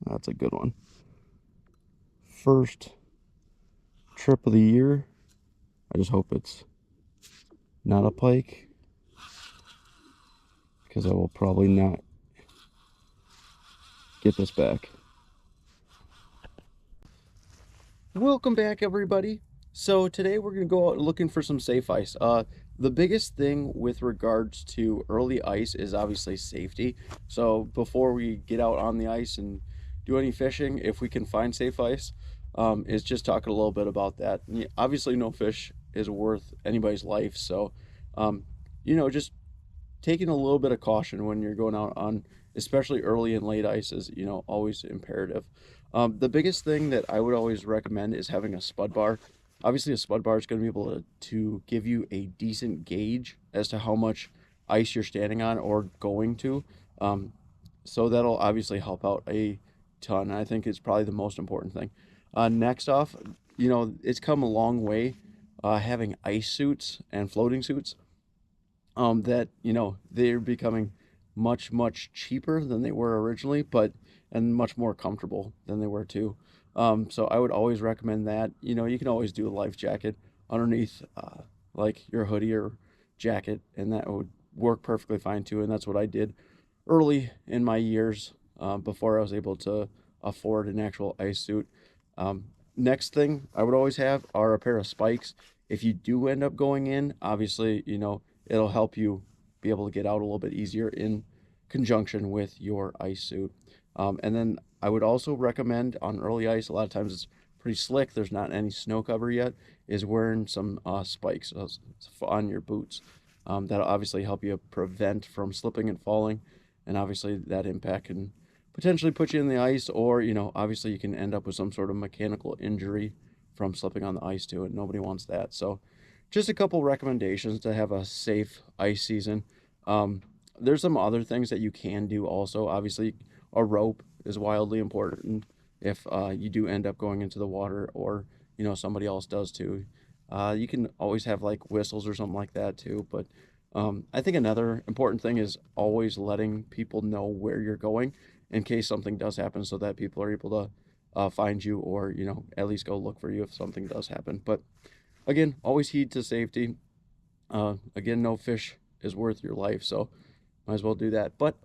That's a good one. First trip of the year. I just hope it's not a pike, because I will probably not get this back. Welcome back, everybody. So today we're going to go out looking for some safe ice. The biggest thing with regards to early ice is obviously safety. So before we get out on the ice and do any fishing, if we can find safe ice, is just talking a little bit about that. Obviously, no fish is worth anybody's life. So, um, just taking a little bit of caution when you're going out on, especially early and late ice, is always imperative. The biggest thing that I would always recommend is having a spud bar. Obviously, a spud bar is going to be able to give you a decent gauge as to how much ice you're standing on or going to. Um, so that'll obviously help out a ton. I think it's probably the most important thing. Next off, it's come a long way having ice suits and floating suits, that they're becoming much cheaper than they were originally, but and much more comfortable than they were too. So I would always recommend that. You can always do a life jacket underneath, like your hoodie or jacket, and that would work perfectly fine too. And that's what I did early in my years, before I was able to afford an actual ice suit. Next thing I would always have are a pair of spikes. If you do end up going in, obviously, it'll help you be able to get out a little bit easier in conjunction with your ice suit. And then I would also recommend on early ice, a lot of times it's pretty slick, there's not any snow cover yet, is wearing some spikes on your boots. That'll obviously help you prevent from slipping and falling. And obviously, that impact can potentially put you in the ice, or, obviously, you can end up with some sort of mechanical injury from slipping on the ice too, and nobody wants that. So, just a couple recommendations to have a safe ice season. Um, there's some other things that you can do also. Obviously, a rope is wildly important if you do end up going into the water, or somebody else does too. You can always have like whistles or something like that too. But I think another important thing is always letting people know where you're going in case something does happen, so that people are able to find you, or at least go look for you if something does happen. But again, always heed to safety. Again, no fish is worth your life, so might as well do that. But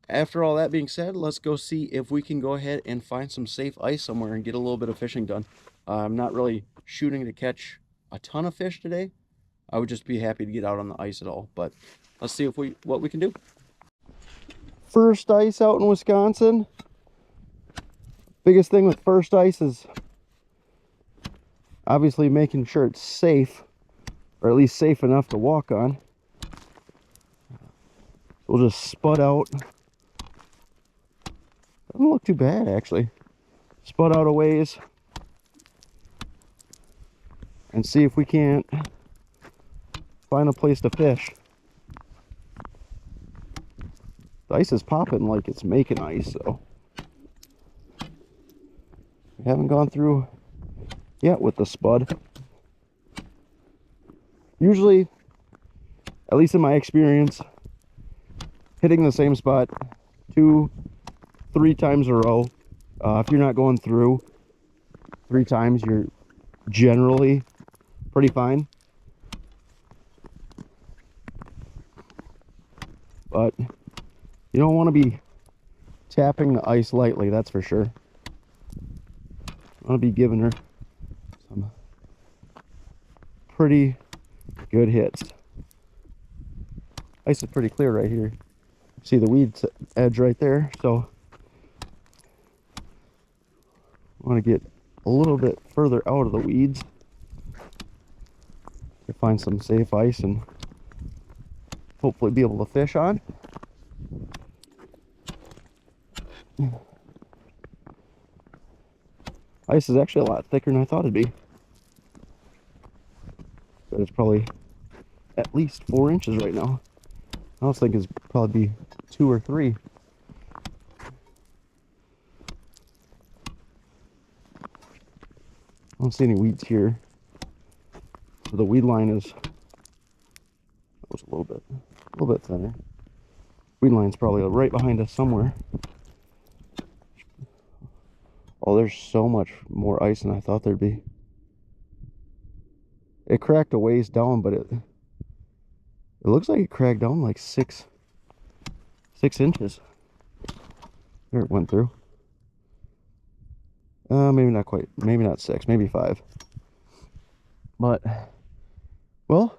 after all that being said, let's go see if we can go ahead and find some safe ice somewhere and get a little bit of fishing done. I'm not really shooting to catch a ton of fish today. I would just be happy to get out on the ice at all. But let's see if what we can do. First ice out in Wisconsin. Biggest thing with first ice is obviously making sure it's safe, or at least safe enough to walk on. We'll just spud out. Doesn't look too bad, actually. Spud out a ways and see if we can't find a place to fish. The ice is popping like it's making ice, so we haven't gone through yet with the spud. Usually, at least in my experience, hitting the same spot 2-3 times in a row, if you're not going through 3 times, you're generally pretty fine. But you don't want to be tapping the ice lightly, that's for sure. I want to be giving her some pretty good hits. Ice is pretty clear right here. See the weed edge right there, so I want to get a little bit further out of the weeds to find some safe ice and hopefully be able to fish on. Ice is actually a lot thicker than I thought it'd be, but it's probably at least 4 inches right now. I was thinking it's probably be 2 or 3. I don't see any weeds here. So the weed line is a little bit thinner. Weed line's probably right behind us somewhere. Oh, there's so much more ice than I thought there'd be. It cracked a ways down, but it looks like it cracked down like 6 inches. There it went through. Maybe not quite. Maybe not 6. Maybe 5. But, well,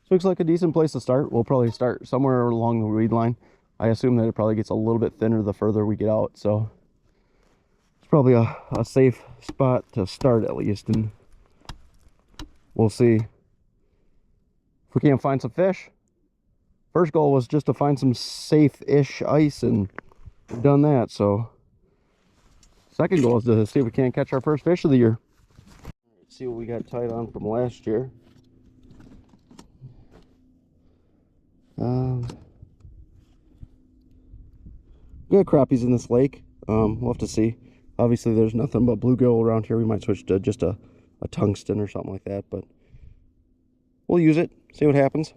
this looks like a decent place to start. We'll probably start somewhere along the weed line. I assume that it probably gets a little bit thinner the further we get out. So, it's probably a safe spot to start at least. And we'll see if we can't find some fish. First goal was just to find some safe-ish ice, and we've done that. So, second goal is to see if we can't catch our first fish of the year. Let's see what we got tied on from last year. We got crappies in this lake. We'll have to see. Obviously, there's nothing but bluegill around here. We might switch to just a tungsten or something like that, but we'll use it, see what happens.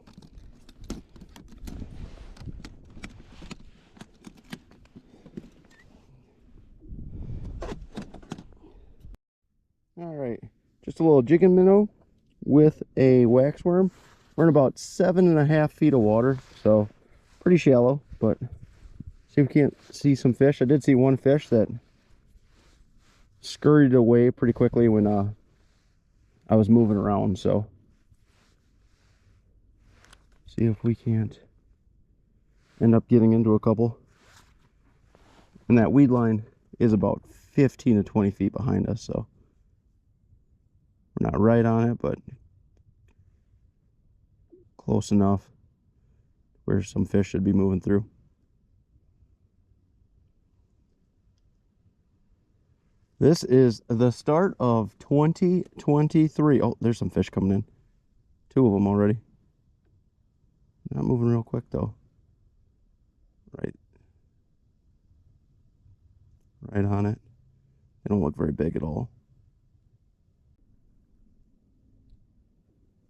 All right, just a little jigging minnow with a waxworm. We're in about 7.5 feet of water, so pretty shallow, but see if we can't see some fish. I did see one fish that scurried away pretty quickly when I was moving around, so see if we can't end up getting into a couple. And that weed line is about 15 to 20 feet behind us, so we're not right on it, but close enough where some fish should be moving through. This is the start of 2023. Oh, there's some fish coming in. 2 of them already. Not moving real quick though. Right on it. They don't look very big at all.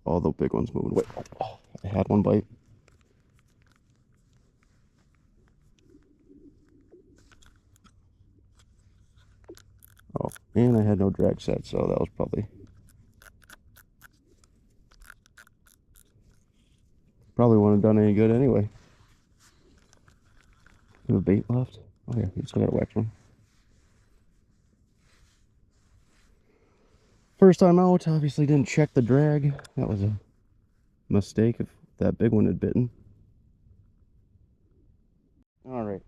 All the big ones moving away. Oh, I had one bite. Oh, and I had no drag set, so that was probably wouldn't have done any good anyway. We have a bait left. Oh yeah, we still got a wax one. First time out, obviously didn't check the drag. That was a mistake if that big one had bitten. All right,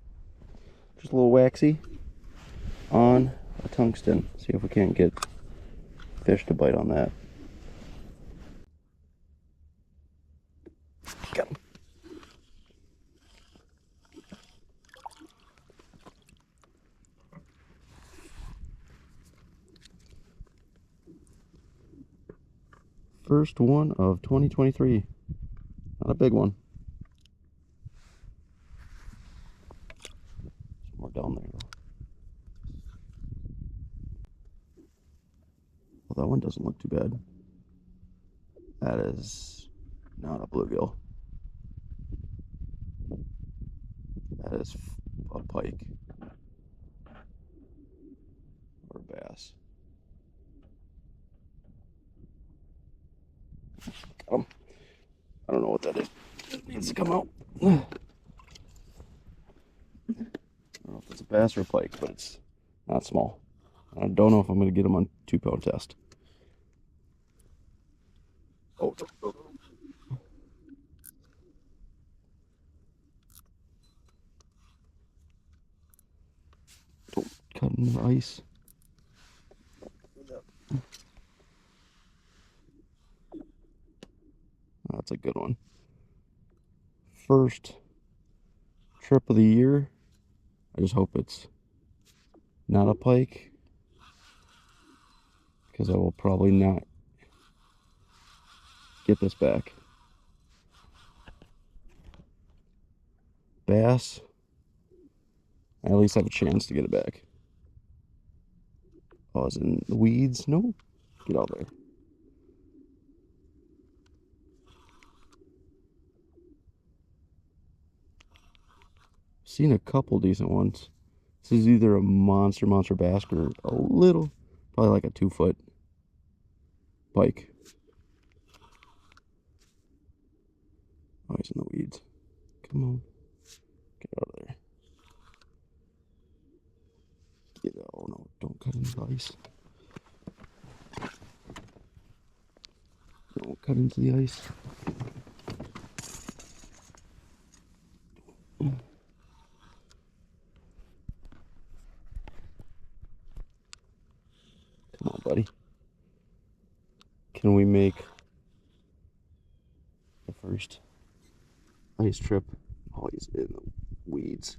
just a little waxy on a tungsten. See if we can't get fish to bite on that. Got him. First one of 2023. Not a big one. Some more down there. Well, that one doesn't look too bad. That is not a bluegill. That is a pike or a bass. Got him. I don't know what that is. It needs to come out. I don't know if it's a bass or a pike, but it's not small. I don't know if I'm going to get him on 2-pound test. Oh. Don't cut in the ice. That's a good one. First trip of the year. I just hope it's not a pike, because I will probably not get this back. Bass, I at least have a chance to get it back. Oh, is it in the weeds? No, get out there. Seen a couple decent ones. This is either a monster bass or a little, probably like a 2-foot pike. Oh, he's in the weeds. Come on. Get out of there. Get out. Oh, no, don't cut into the ice. Don't cut into the ice. Come on, buddy. Can we make the first ice trip? Oh, he's in the weeds.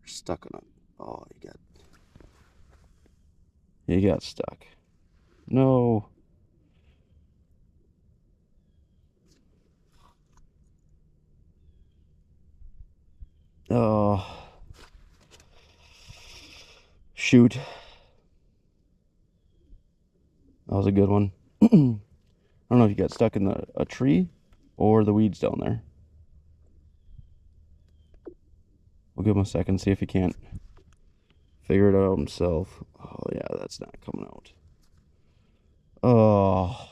We're stuck in it. Oh, he got stuck. No. Oh. Shoot. That was a good one. I don't know if you got stuck in a tree or the weeds down there. We'll give him a second, see if he can't figure it out himself. Oh, yeah, that's not coming out. Oh.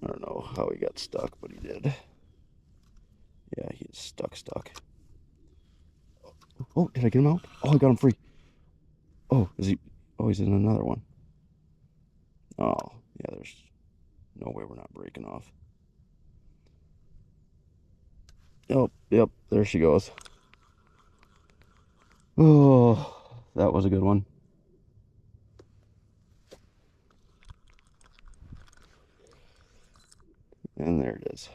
I don't know how he got stuck, but he did. Yeah, he's stuck. Oh, did I get him out? Oh, I got him free. Oh, is he? Oh, he's in another one. Oh, yeah, there's no way we're not breaking off. Oh, yep, there she goes. Oh, that was a good one. And there it is.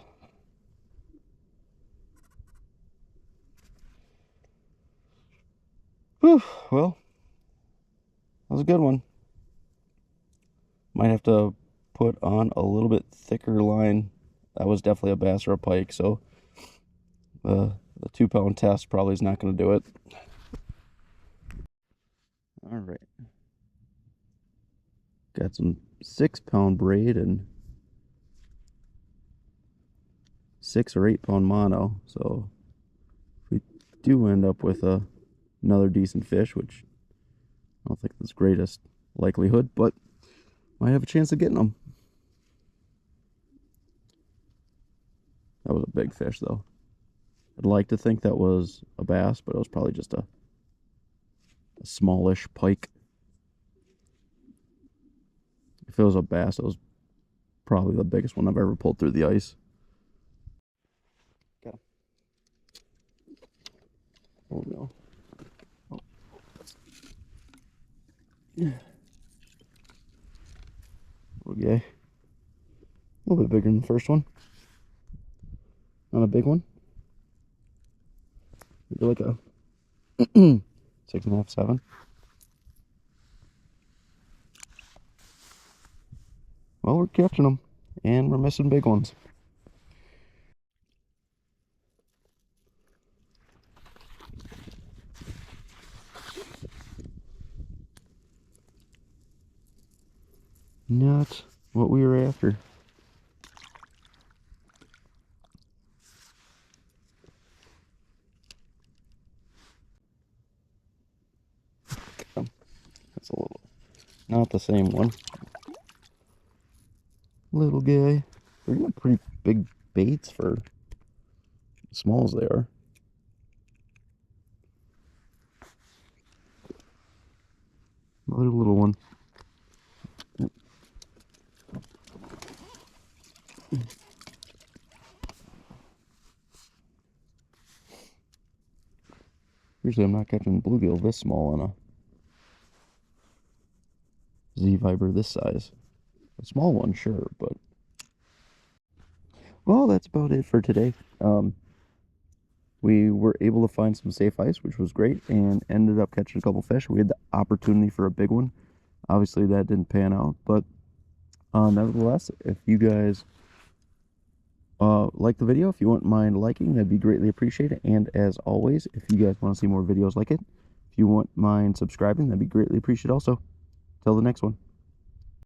Whew, well, that was a good one. Might have to put on a little bit thicker line. That was definitely a bass or a pike, so the 2-pound test probably is not going to do it. All right. Got some 6-pound braid and 6 or 8-pound mono. So if we do end up with another decent fish, which I don't think that's greatest likelihood, but might have a chance of getting them. That was a big fish, though. I'd like to think that was a bass, but it was probably just a smallish pike. If it was a bass, it was probably the biggest one I've ever pulled through the ice. Got him. Oh no. Oh. Okay. A little bit bigger than the first one. Not a big one. Maybe like a 6.5, 7. Well, we're catching them, and we're missing big ones. Not what we were after. That's a little, not the same one. Little guy. They're getting pretty big baits for as small as they are. Another little one. Usually I'm not catching bluegill this small on a Z-Viber this size. A small one, sure, but... Well, that's about it for today. We were able to find some safe ice, which was great, and ended up catching a couple fish. We had the opportunity for a big one. Obviously, that didn't pan out, but nevertheless, if you guys like the video, if you wouldn't mind liking, that'd be greatly appreciated. And as always, if you guys want to see more videos like it, if you wouldn't mind subscribing, that'd be greatly appreciated also. Till the next one.